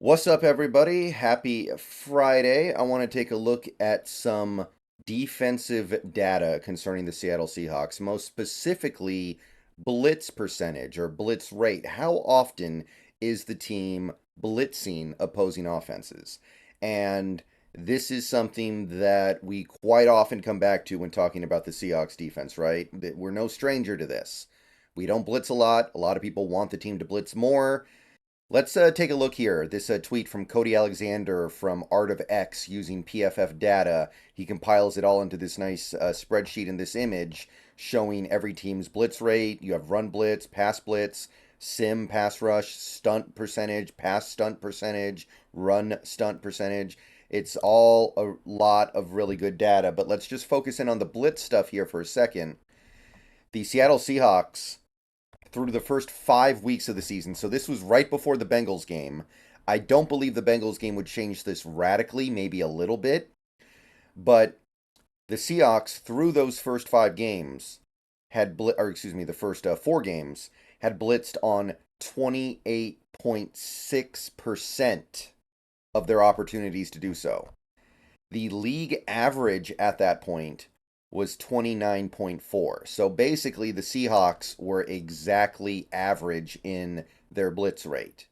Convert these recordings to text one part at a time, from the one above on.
What's up, everybody? Happy Friday. I want to take a look at some defensive data concerning the Seattle Seahawks, most specifically blitz percentage or blitz rate. How often is the team blitzing opposing offenses? And this is something that we quite often come back to when talking about the Seahawks defense, right? That we're no stranger to this. We don't blitz a lot. A lot of people want the team to blitz more. Let's take a look here. This tweet from Cody Alexander from Art of X using PFF data. He compiles it all into this nice spreadsheet in this image showing every team's blitz rate. You have run blitz, sim pass rush, stunt percentage, pass stunt percentage, run stunt percentage. It's all a lot of really good data, but let's just focus in on the blitz stuff here for a second. The Seattle Seahawks through the first 5 weeks of the season. So this was right before the Bengals game. I don't believe the Bengals game would change this radically, maybe a little bit. But the Seahawks, through those first 5 games, the first 4 games, had blitzed on 28.6% of their opportunities to do so. The league average at that point was 29.4. So basically, the Seahawks were exactly average in their blitz rate.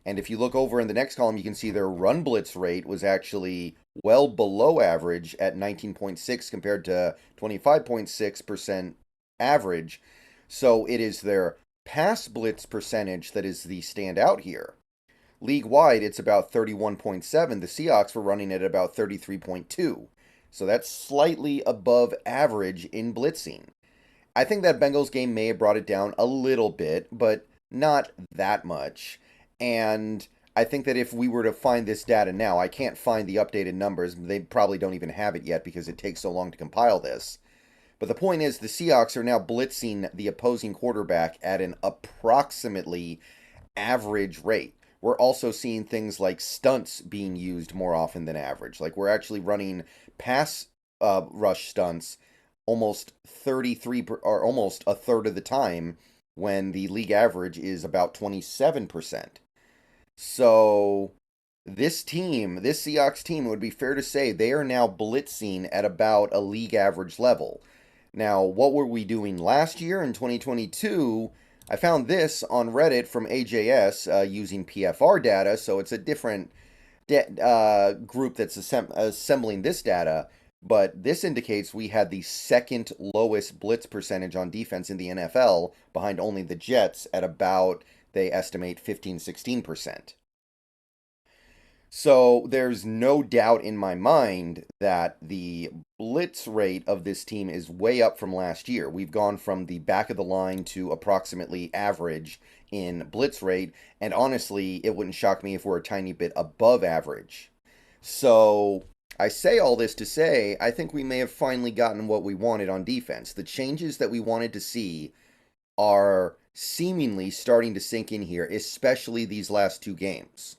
And if you look over in the next column, you can see their run blitz rate was actually well below average at 19.6 compared to 25.6% average. So it is their pass blitz percentage that is the standout here. League-wide, it's about 31.7. The Seahawks were running at about 33.2. So that's slightly above average in blitzing. I think that Bengals game may have brought it down a little bit, but not that much. And I think that if we were to find this data now, I can't find the updated numbers. They probably don't even have it yet because it takes so long to compile this. But the point is, the Seahawks are now blitzing the opposing quarterback at an approximately average rate. We're also seeing things like stunts being used more often than average. Like we're actually running pass rush stunts almost 33 or almost a third of the time when the league average is about 27%. So this Seahawks team, it would be fair to say they are now blitzing at about a league average level. Now, what were we doing last year in 2022? I found this on Reddit from AJS using PFR data, so it's a different group that's assembling this data, but this indicates we had the second lowest blitz percentage on defense in the NFL, behind only the Jets at about, they estimate, 15-16%. So there's no doubt in my mind that the blitz rate of this team is way up from last year. We've gone from the back of the line to approximately average in blitz rate, and honestly, it wouldn't shock me if we're a tiny bit above average. So I say all this to say I think we may have finally gotten what we wanted on defense. The changes that we wanted to see are seemingly starting to sink in here, especially these last 2 games.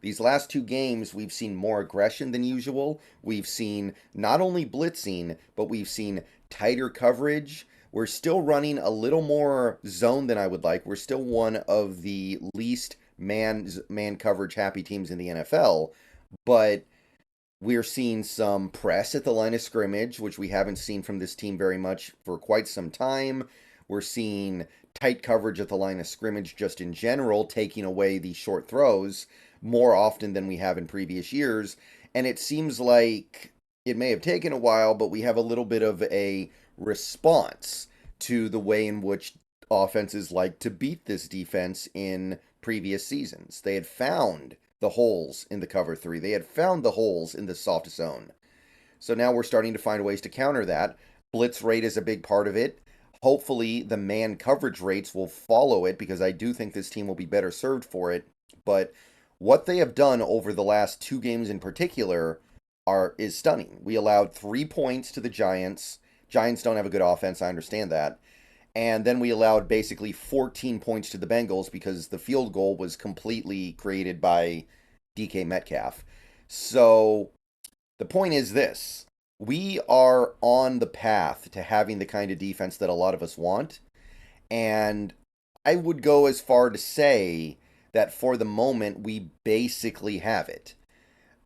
These last 2 games, we've seen more aggression than usual. We've seen not only blitzing, but we've seen tighter coverage. We're still running a little more zone than I would like. We're still one of the least man coverage happy teams in the NFL, but we're seeing some press at the line of scrimmage, which we haven't seen from this team very much for quite some time. We're seeing tight coverage at the line of scrimmage just in general, taking away the short throws more often than we have in previous years. And it seems like it may have taken a while, but we have a little bit of a response to the way in which offenses like to beat this defense in previous seasons. They had found the holes in the cover three, they had found the holes in the soft zone. So now we're starting to find ways to counter that. Blitz rate is a big part of it. Hopefully, the man coverage rates will follow it because I do think this team will be better served for it. But what they have done over the last 2 games in particular is stunning. We allowed 3 points to the Giants. Giants don't have a good offense, I understand that. And then we allowed basically 14 points to the Bengals because the field goal was completely created by DK Metcalf. So the point is this. We are on the path to having the kind of defense that a lot of us want. And I would go as far to say that for the moment we basically have it.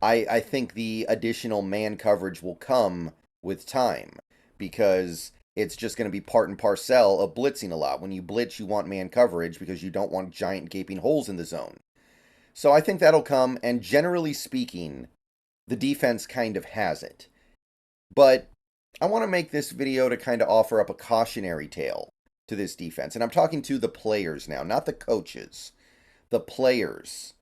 I think the additional man coverage will come with time because it's just going to be part and parcel of blitzing a lot. When you blitz, you want man coverage because you don't want giant gaping holes in the zone. So I think that'll come, and generally speaking, the defense kind of has it. But I want to make this video to kind of offer up a cautionary tale to this defense. And I'm talking to the players now, not the coaches. The players.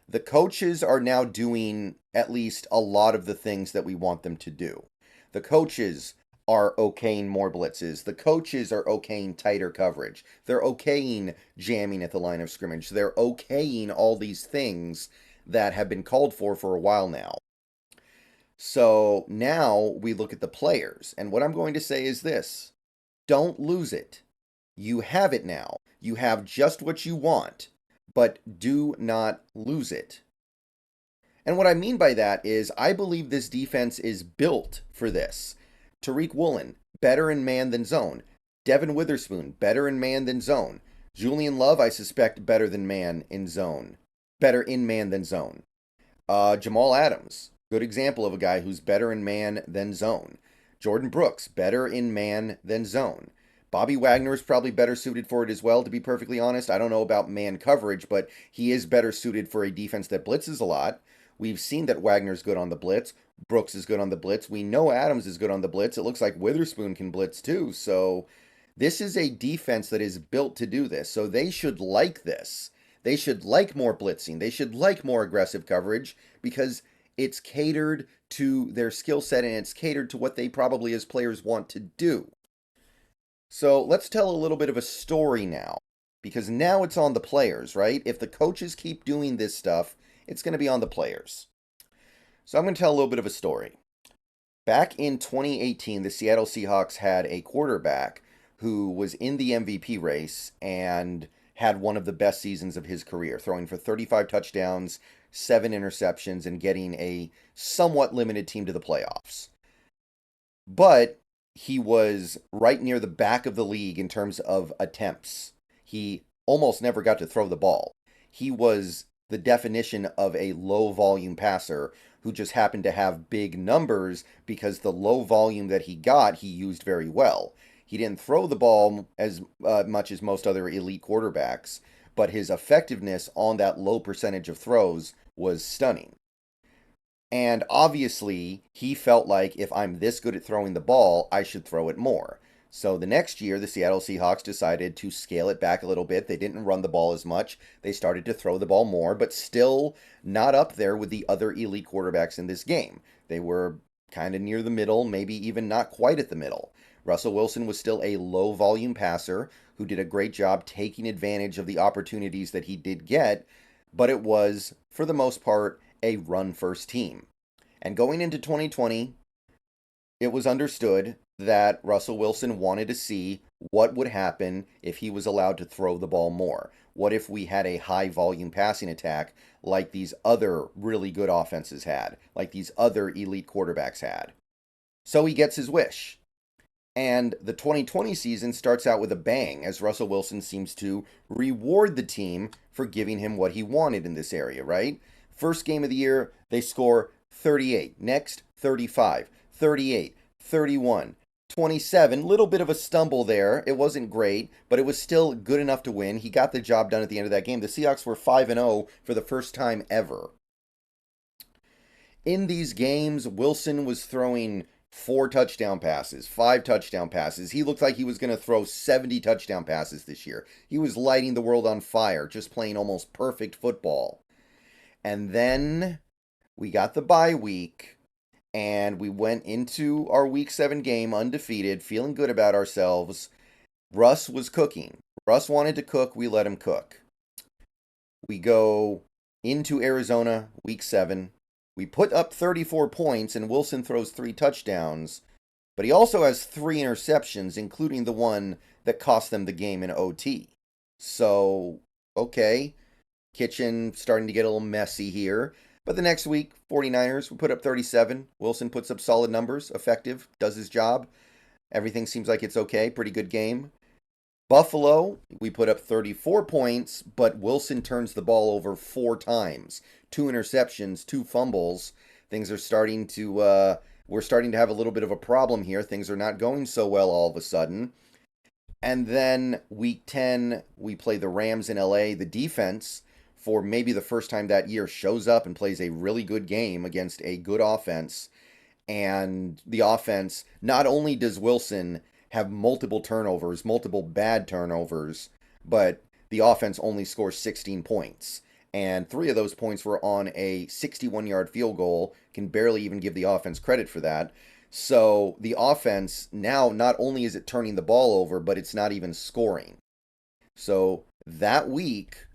The coaches are now doing at least a lot of the things that we want them to do. The coaches are okaying more blitzes. The coaches are okaying tighter coverage. They're okaying jamming at the line of scrimmage. They're okaying all these things that have been called for a while now. So now we look at the players. And what I'm going to say is this. Don't lose it. You have it now. You have just what you want. But do not lose it. And what I mean by that is I believe this defense is built for this. Tariq Woolen, better in man than zone. Devin Witherspoon, better in man than zone. Julian Love, I suspect, better than man in zone. Better in man than zone. Jamal Adams, good example of a guy who's better in man than zone. Jordan Brooks, better in man than zone. Bobby Wagner is probably better suited for it as well, to be perfectly honest. I don't know about man coverage, but he is better suited for a defense that blitzes a lot. We've seen that Wagner's good on the blitz. Brooks is good on the blitz. We know Adams is good on the blitz. It looks like Witherspoon can blitz too. So this is a defense that is built to do this. So they should like this. They should like more blitzing. They should like more aggressive coverage because it's catered to their skill set and it's catered to what they probably as players want to do. So let's tell a little bit of a story now, because now it's on the players, right? If the coaches keep doing this stuff, it's going to be on the players. So I'm going to tell a little bit of a story. Back in 2018, the Seattle Seahawks had a quarterback who was in the MVP race and had one of the best seasons of his career, throwing for 35 touchdowns, 7 interceptions, and getting a somewhat limited team to the playoffs. But he was right near the back of the league in terms of attempts. He almost never got to throw the ball. He was the definition of a low volume passer who just happened to have big numbers because the low volume that he got, he used very well. He didn't throw the ball as much as most other elite quarterbacks, but his effectiveness on that low percentage of throws was stunning. And obviously, he felt like if I'm this good at throwing the ball, I should throw it more. So the next year, the Seattle Seahawks decided to scale it back a little bit. They didn't run the ball as much. They started to throw the ball more, but still not up there with the other elite quarterbacks in this game. They were kind of near the middle, maybe even not quite at the middle. Russell Wilson was still a low-volume passer who did a great job taking advantage of the opportunities that he did get, but it was, for the most part, a run-first team. And going into 2020, it was understood that Russell Wilson wanted to see what would happen if he was allowed to throw the ball more. What if we had a high-volume passing attack like these other really good offenses had, like these other elite quarterbacks had? So he gets his wish. And the 2020 season starts out with a bang as Russell Wilson seems to reward the team for giving him what he wanted in this area, right? First game of the year, they score 38. Next, 35, 38, 31, 27. Little bit of a stumble there. It wasn't great, but it was still good enough to win. He got the job done at the end of that game. The Seahawks were 5-0 for the first time ever. In these games, Wilson was throwing 4 touchdown passes, 5 touchdown passes. He looked like he was going to throw 70 touchdown passes this year. He was lighting the world on fire, just playing almost perfect football. And then we got the bye week, and we went into our Week 7 game undefeated, feeling good about ourselves. Russ was cooking. Russ wanted to cook. We let him cook. We go into Arizona, Week 7. We put up 34 points, and Wilson throws 3 touchdowns, but he also has 3 interceptions, including the one that cost them the game in OT. So, okay, kitchen starting to get a little messy here. But the next week, 49ers, we put up 37. Wilson puts up solid numbers, effective, does his job. Everything seems like it's okay, pretty good game. Buffalo, we put up 34 points, but Wilson turns the ball over 4 times. 2 interceptions, 2 fumbles. Things are starting to, we're starting to have a little bit of a problem here. Things are not going so well all of a sudden. And then week 10, we play the Rams in LA. The defense, for maybe the first time that year, shows up and plays a really good game against a good offense. And the offense, not only does Wilson have multiple turnovers, multiple bad turnovers, but the offense only scores 16 points. And 3 of those points were on a 61-yard field goal. Can barely even give the offense credit for that. So the offense now, not only is it turning the ball over, but it's not even scoring. So that week,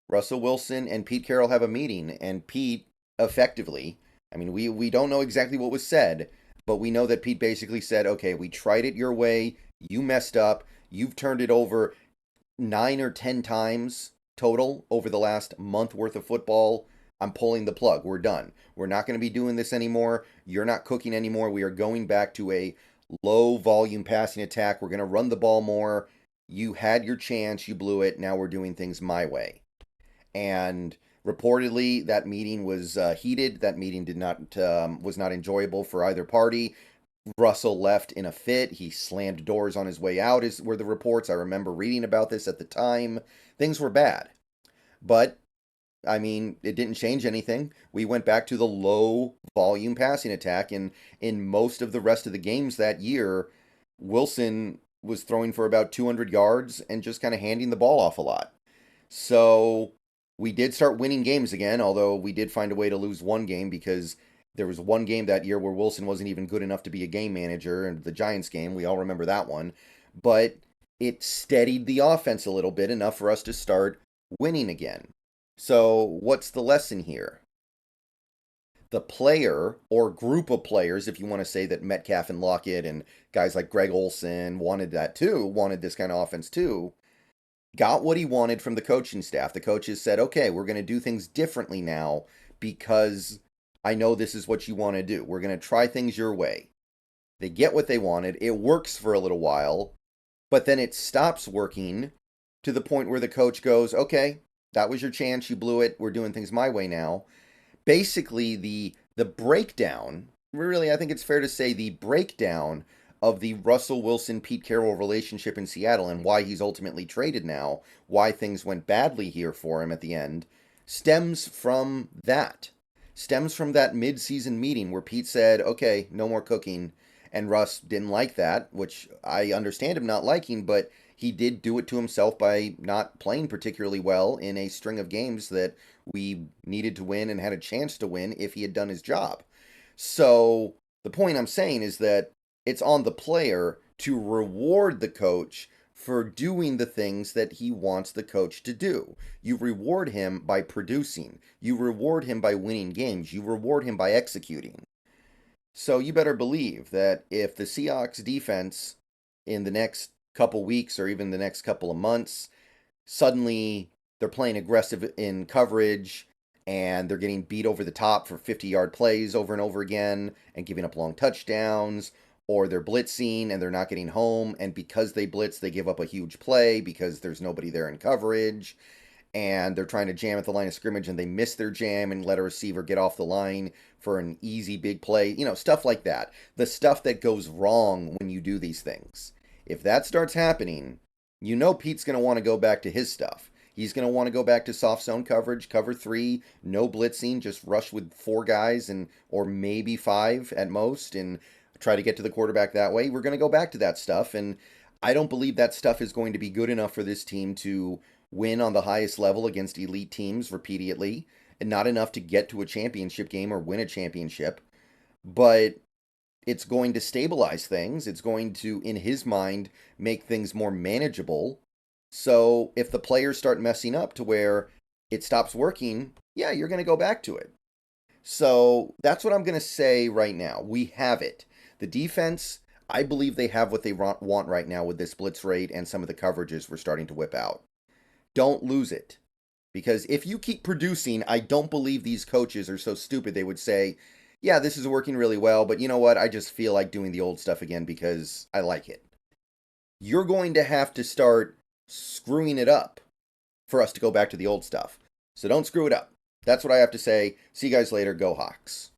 Russell Wilson and Pete Carroll have a meeting, and Pete effectively, I mean, we don't know exactly what was said, but we know that Pete basically said, okay, we tried it your way, you messed up, you've turned it over 9 or 10 times total over the last month worth of football. I'm pulling the plug. We're done. We're not going to be doing this anymore. You're not cooking anymore. We are going back to a low volume passing attack. We're going to run the ball more. You had your chance. You blew it. Now we're doing things my way. And reportedly, that meeting was heated. That meeting was not enjoyable for either party. Russell left in a fit. He slammed doors on his way out, were the reports. I remember reading about this at the time. Things were bad. But I mean, it didn't change anything. We went back to the low volume passing attack, and in most of the rest of the games that year, Wilson was throwing for about 200 yards and just kind of handing the ball off a lot. So we did start winning games again, although we did find a way to lose one game because there was one game that year where Wilson wasn't even good enough to be a game manager, and the Giants game, we all remember that one. But it steadied the offense a little bit, enough for us to start winning again. So, what's the lesson here? The player, or group of players, if you want to say that Metcalf and Lockett and guys like Greg Olsen wanted that too, wanted this kind of offense too, got what he wanted from the coaching staff. The coaches said, okay, we're going to do things differently now because I know this is what you want to do. We're going to try things your way. They get what they wanted. It works for a little while, but then it stops working to the point where the coach goes, okay, that was your chance. You blew it. We're doing things my way now. Basically, the breakdown, really, I think it's fair to say the breakdown of the Russell Wilson-Pete Carroll relationship in Seattle and why he's ultimately traded now, why things went badly here for him at the end, stems from that. Stems from that mid-season meeting where Pete said, okay, no more cooking, and Russ didn't like that, which I understand him not liking, but he did do it to himself by not playing particularly well in a string of games that we needed to win and had a chance to win if he had done his job. So the point I'm saying is that it's on the player to reward the coach for doing the things that he wants the coach to do. You reward him by producing. You reward him by winning games. You reward him by executing. So you better believe that if the Seahawks defense in the next couple weeks or even the next couple of months, suddenly they're playing aggressive in coverage and they're getting beat over the top for 50-yard plays over and over again and giving up long touchdowns, or they're blitzing and they're not getting home, and because they blitz, they give up a huge play because there's nobody there in coverage, and they're trying to jam at the line of scrimmage and they miss their jam and let a receiver get off the line for an easy big play, stuff like that. The stuff that goes wrong when you do these things. If that starts happening, Pete's going to want to go back to his stuff. He's going to want to go back to soft zone coverage, cover 3, no blitzing, just rush with 4 guys or maybe 5 at most and try to get to the quarterback that way. We're going to go back to that stuff, and I don't believe that stuff is going to be good enough for this team to win on the highest level against elite teams repeatedly, and not enough to get to a championship game or win a championship. But it's going to stabilize things. It's going to, in his mind, make things more manageable. So if the players start messing up to where it stops working, yeah, you're going to go back to it. So that's what I'm going to say right now. We have it. The defense, I believe they have what they want right now with this blitz rate and some of the coverages we're starting to whip out. Don't lose it. Because if you keep producing, I don't believe these coaches are so stupid they would say, yeah, this is working really well, but you know what? I just feel like doing the old stuff again because I like it. You're going to have to start screwing it up for us to go back to the old stuff. So don't screw it up. That's what I have to say. See you guys later. Go Hawks.